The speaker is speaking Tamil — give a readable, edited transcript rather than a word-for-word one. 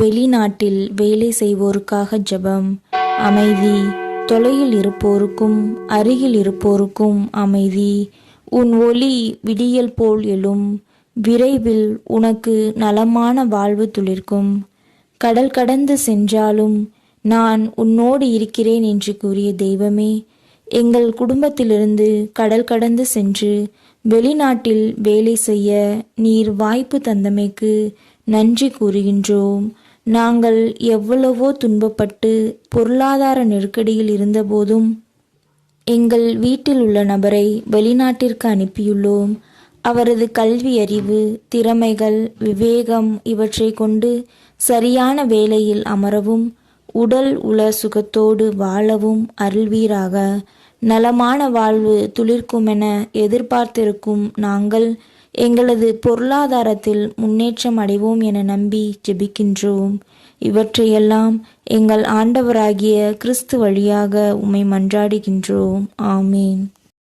வெளிநாட்டில் வேலை செய்வோருக்காக ஜெபம். அமைதி. தொலையில் இருப்போருக்கும் அருகில் இருப்போருக்கும் அமைதி. உன் ஒளி விடியல் போல் எழும். விரைவில் உனக்கு நலமான வாழ்வு துளிர்க்கும். கடல் கடந்து சென்றாலும் நான் உன்னோடு இருக்கிறேன் என்று கூறிய தெய்வமே, எங்கள் குடும்பத்திலிருந்து கடல் கடந்து சென்று வெளிநாட்டில் வேலை செய்ய நீர் வாய்ப்பு தந்தமைக்கு நன்றி கூறுகின்றோம். நாங்கள் எவ்வளவோ துன்பப்பட்டு பொருளாதார நெருக்கடியில் இருந்தபோதும் எங்கள் வீட்டில் உள்ள நபரை வெளிநாட்டிற்கு அனுப்பியுள்ளோம். அவரது கல்வி அறிவு, திறமைகள், விவேகம் இவற்றை கொண்டு சரியான வேலையில் அமரவும் உடல் உள சுகத்தோடு வாழவும் அருள்வீராக. நலமான வாழ்வு துளிர்க்குமென எதிர்பார்த்திருக்கும் நாங்கள் எங்களது பொருளாதாரத்தில் முன்னேற்றம் அடைவோம் என நம்பி ஜெபிக்கின்றோம். இவற்றையெல்லாம் எங்கள் ஆண்டவராகிய கிறிஸ்து வழியாக உம்மை மன்றாடுகின்றோம். ஆமீன்.